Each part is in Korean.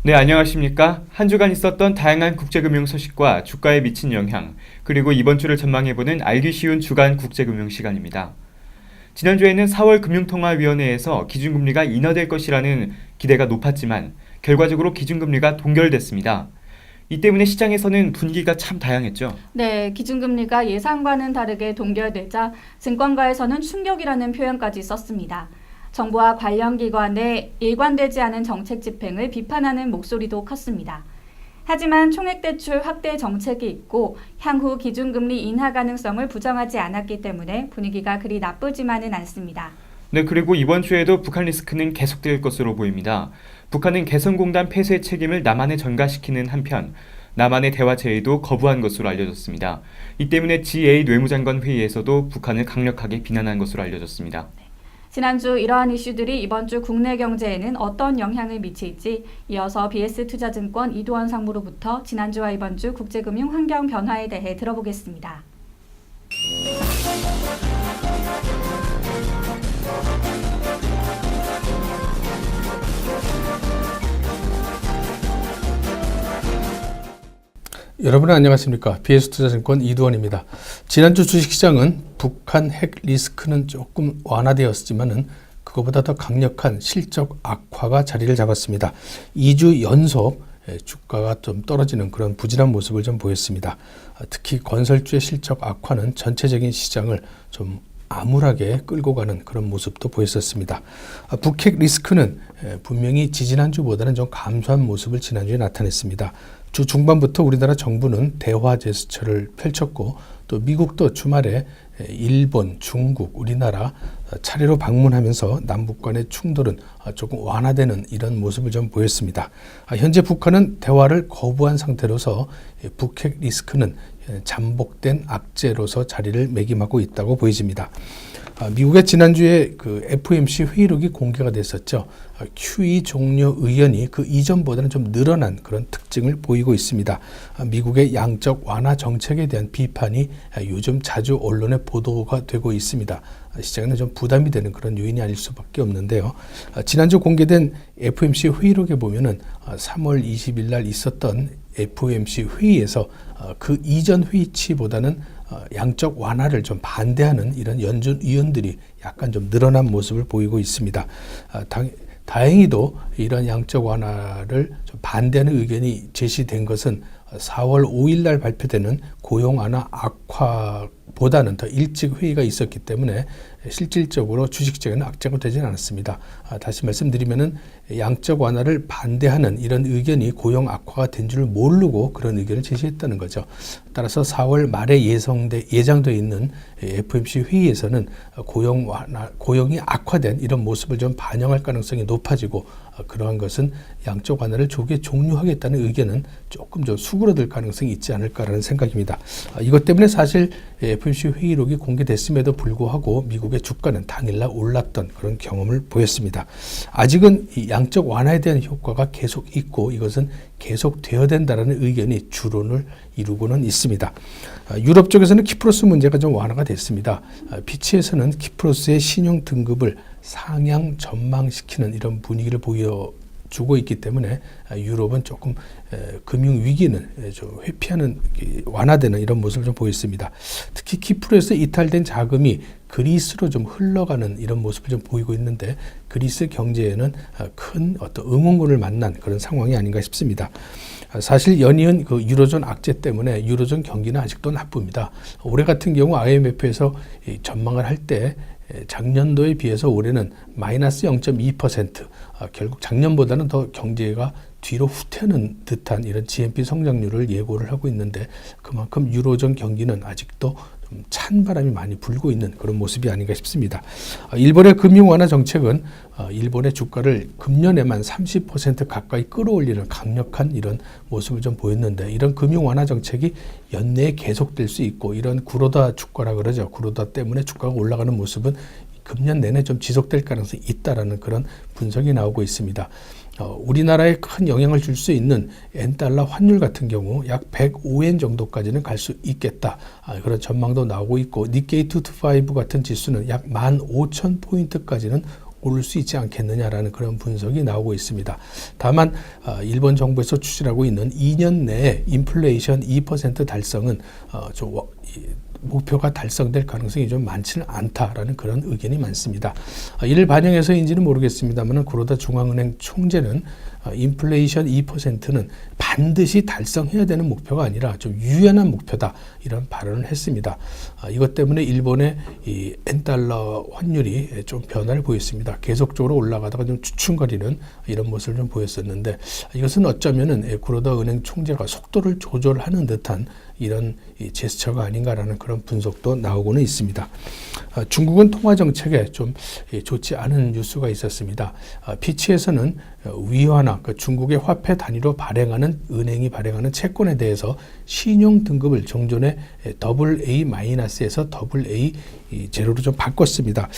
네, 안녕하십니까? 한 주간 있었던 다양한 국제금융 소식과 주가에 미친 영향, 그리고 이번 주를 전망해보는 알기 쉬운 주간 국제금융 시간입니다. 지난주에는 4월 금융통화위원회에서 기준금리가 인하될 것이라는 기대가 높았지만 결과적으로 기준금리가 동결됐습니다. 이 때문에 시장에서는 분위기가 참 다양했죠. 네, 기준금리가 예상과는 다르게 동결되자 증권가에서는 충격이라는 표현까지 썼습니다. 정부와 관련 기관의 일관되지 않은 정책 집행을 비판하는 목소리도 컸습니다. 하지만 총액대출 확대 정책이 있고 향후 기준금리 인하 가능성을 부정하지 않았기 때문에 분위기가 그리 나쁘지만은 않습니다. 네, 그리고 이번 주에도 북한 리스크는 계속될 것으로 보입니다. 북한은 개성공단 폐쇄 책임을 남한에 전가시키는 한편 남한의 대화 제의도 거부한 것으로 알려졌습니다. 이 때문에 G8 외무장관 회의에서도 북한을 강력하게 비난한 것으로 알려졌습니다. 지난주 이러한 이슈들이 이번 주 국내 경제에는 어떤 영향을 미칠지 이어서 BS투자증권 이도원 상무로부터 지난주와 이번 주 국제금융 환경 변화에 대해 들어보겠습니다. 여러분 안녕하십니까? BS투자증권 이두원입니다. 지난주 주식시장은 북한 핵 리스크는 조금 완화되었지만은 그것보다 더 강력한 실적 악화가 자리를 잡았습니다. 2주 연속 주가가 좀 떨어지는 그런 부진한 모습을 좀 보였습니다. 특히 건설주의 실적 악화는 전체적인 시장을 좀 암울하게 끌고 가는 그런 모습도 보였었습니다. 북핵 리스크는 분명히 지지난주보다는 좀 감소한 모습을 지난주에 나타냈습니다. 주 중반부터 우리나라 정부는 대화 제스처를 펼쳤고 또 미국도 주말에 일본, 중국, 우리나라 차례로 방문하면서 남북 간의 충돌은 조금 완화되는 이런 모습을 좀 보였습니다. 현재 북한은 대화를 거부한 상태로서 북핵 리스크는 잠복된 악재로서 자리를 매김하고 있다고 보여집니다. 미국의 지난주에 그 FOMC 회의록이 공개가 됐었죠. QE 종료 의견이 그 이전보다는 좀 늘어난 그런 특징을 보이고 있습니다. 미국의 양적 완화 정책에 대한 비판이 요즘 자주 언론에 보도가 되고 있습니다. 시장에는 좀 부담이 되는 그런 요인이 아닐 수밖에 없는데요. 지난주 공개된 FOMC 회의록에 보면은 3월 20일 날 있었던 FOMC 회의에서 그 이전 회의치보다는 양적 완화를 좀 반대하는 이런 연준 위원들이 약간 좀 늘어난 모습을 보이고 있습니다. 다행히도 이런 양적 완화를 좀 반대하는 의견이 제시된 것은 4월 5일 날 발표되는 고용 완화 악화보다는 더 일찍 회의가 있었기 때문에 실질적으로 주식시장에는 악재가 되지는 않았습니다. 다시 말씀드리면은 양적 완화를 반대하는 이런 의견이 고용 악화가 된 줄 모르고 그런 의견을 제시했다는 거죠. 따라서 4월 말에 예정되어 있는 FOMC 회의에서는 고용이 악화된 이런 모습을 좀 반영할 가능성이 높아지고 그러한 것은 양적 완화를 조기에 종료하겠다는 의견은 조금 좀 수그러들 가능성이 있지 않을까라는 생각입니다. 이것 때문에 사실 FOMC 회의록이 공개됐음에도 불구하고 미국의 주가는 당일날 올랐던 그런 경험을 보였습니다. 아직은 이 양적 완화에 대한 효과가 계속 있고 이것은 계속 되어야 된다는 의견이 주론을 이루고는 있습니다. 유럽 쪽에서는 키프로스 문제가 좀 완화가 됐습니다. 피치에서는 키프로스의 신용 등급을 상향 전망시키는 이런 분위기를 보여주고 있기 때문에 유럽은 조금 금융 위기는 좀 회피하는 완화되는 이런 모습을 좀 보였습니다. 특히 키프로스에서 이탈된 자금이 그리스로 좀 흘러가는 이런 모습을 좀 보이고 있는데 그리스 경제에는 큰 어떤 응원군을 만난 그런 상황이 아닌가 싶습니다. 사실 연이은 그 유로존 악재 때문에 유로존 경기는 아직도 나쁩니다. 올해 같은 경우 IMF에서 전망을 할 때 작년도에 비해서 올해는 마이너스 0.2%, 결국 작년보다는 더 경제가 뒤로 후퇴하는 듯한 이런 GNP 성장률을 예고를 하고 있는데 그만큼 유로존 경기는 아직도 좀 찬바람이 많이 불고 있는 그런 모습이 아닌가 싶습니다. 일본의 금융 완화 정책은 일본의 주가를 금년에만 30% 가까이 끌어올리는 강력한 이런 모습을 좀 보였는데 이런 금융 완화 정책이 연내에 계속될 수 있고 이런 구로다 주가라 그러죠. 구로다 때문에 주가가 올라가는 모습은 금년 내내 좀 지속될 가능성이 있다라는 그런 분석이 나오고 있습니다. 우리나라에 큰 영향을 줄 수 있는 엔달러 환율 같은 경우 약 105엔 정도까지는 갈 수 있겠다. 그런 전망도 나오고 있고 니케이 225 같은 지수는 약 15,000포인트까지는 오를 수 있지 않겠느냐라는 그런 분석이 나오고 있습니다. 다만 일본 정부에서 추진하고 있는 2년 내에 인플레이션 2% 달성은 목표가 달성될 가능성이 좀 많지는 않다라는 그런 의견이 많습니다. 이를 반영해서인지는 모르겠습니다만 구로다 중앙은행 총재는 인플레이션 2%는 반드시 달성해야 되는 목표가 아니라 좀 유연한 목표다 이런 발언을 했습니다. 이것 때문에 일본의 이 엔달러 환율이 좀 변화를 보였습니다. 계속적으로 올라가다가 좀 주춤거리는 이런 모습을 좀 보였었는데 이것은 어쩌면은 구로다 은행 총재가 속도를 조절하는 듯한 이런 제스처가 아닌가라는 그런 분석도 나오고는 있습니다. 중국은 통화 정책에 좀 좋지 않은 뉴스가 있었습니다. 피치에서는 위화나 중국의 화폐 단위로 발행하는 은행이 발행하는 채권에 대해서 신용 등급을 정존의 AA-에서 AA 제로로 좀 바꿨습니다.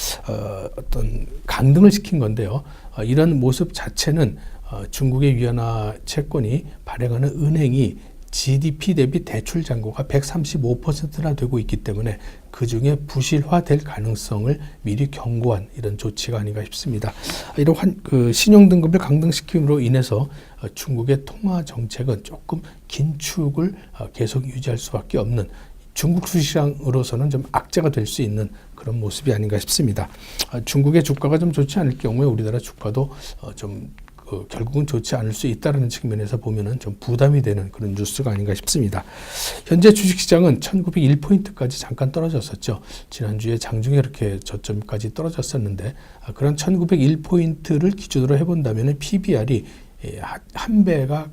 어떤 강등을 시킨 건데요. 이런 모습 자체는 중국의 위안화 채권이 발행하는 은행이 GDP 대비 대출 잔고가 135%나 되고 있기 때문에 그중에 부실화될 가능성을 미리 경고한 이런 조치가 아닌가 싶습니다. 이런 신용 등급을 강등시킴으로 인해서 중국의 통화 정책은 조금 긴축을 계속 유지할 수밖에 없는 중국 주시장으로서는 좀 악재가 될 수 있는 그런 모습이 아닌가 싶습니다. 중국의 주가가 좀 좋지 않을 경우에 우리나라 주가도 결국은 좋지 않을 수 있다는 측면에서 보면은 좀 부담이 되는 그런 뉴스가 아닌가 싶습니다. 현재 주식시장은 1901포인트까지 잠깐 떨어졌었죠. 지난주에 장중에 이렇게 저점까지 떨어졌었는데 그런 1901포인트를 기준으로 해본다면 PBR이 한 배가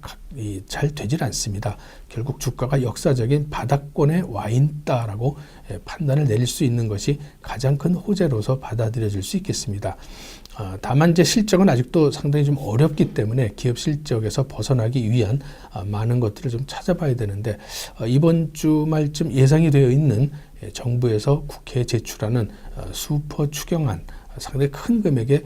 잘 되질 않습니다. 결국 주가가 역사적인 바닥권에 와 있다라고 판단을 내릴 수 있는 것이 가장 큰 호재로서 받아들여질 수 있겠습니다. 다만 이제 실적은 아직도 상당히 좀 어렵기 때문에 기업 실적에서 벗어나기 위한 많은 것들을 좀 찾아봐야 되는데 이번 주말쯤 예상이 되어 있는 정부에서 국회에 제출하는 슈퍼 추경안 상당히 큰 금액의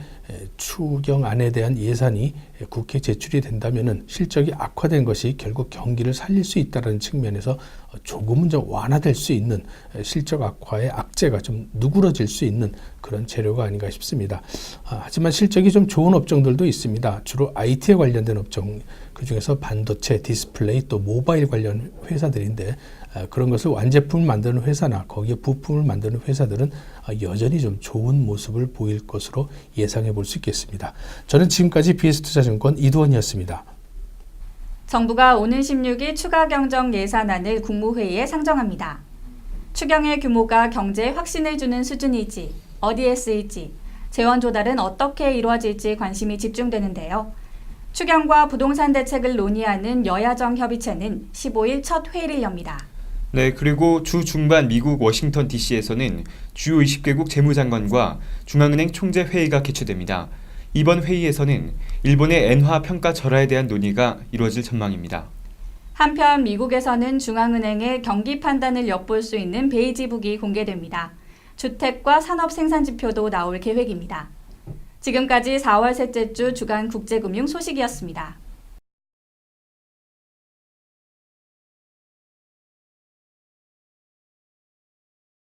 추경안에 대한 예산이 국회에 제출이 된다면은 실적이 악화된 것이 결국 경기를 살릴 수 있다는 측면에서 조금은 좀 완화될 수 있는 실적 악화의 악재가 좀 누그러질 수 있는 그런 재료가 아닌가 싶습니다. 하지만 실적이 좀 좋은 업종들도 있습니다. 주로 IT에 관련된 업종, 그중에서 반도체, 디스플레이 또 모바일 관련 회사들인데 그런 것을 완제품을 만드는 회사나 거기에 부품을 만드는 회사들은 여전히 좀 좋은 모습을 보일 것으로 예상해 볼 수 있겠습니다. 저는 지금까지 BS투자증권 이두원이었습니다. 정부가 오는 16일 추가 경정 예산안을 국무회의에 상정합니다. 추경의 규모가 경제에 확신을 주는 수준일지, 어디에 쓰일지, 재원 조달은 어떻게 이루어질지 관심이 집중되는데요. 추경과 부동산 대책을 논의하는 여야정 협의체는 15일 첫 회의를 엽니다. 네, 그리고 주 중반 미국 워싱턴 DC에서는 주요 20개국 재무장관과 중앙은행 총재 회의가 개최됩니다. 이번 회의에서는 일본의 엔화 평가 절하에 대한 논의가 이루어질 전망입니다. 한편 미국에서는 중앙은행의 경기 판단을 엿볼 수 있는 베이지북이 공개됩니다. 주택과 산업 생산 지표도 나올 계획입니다. 지금까지 4월 셋째 주 주간 국제금융 소식이었습니다.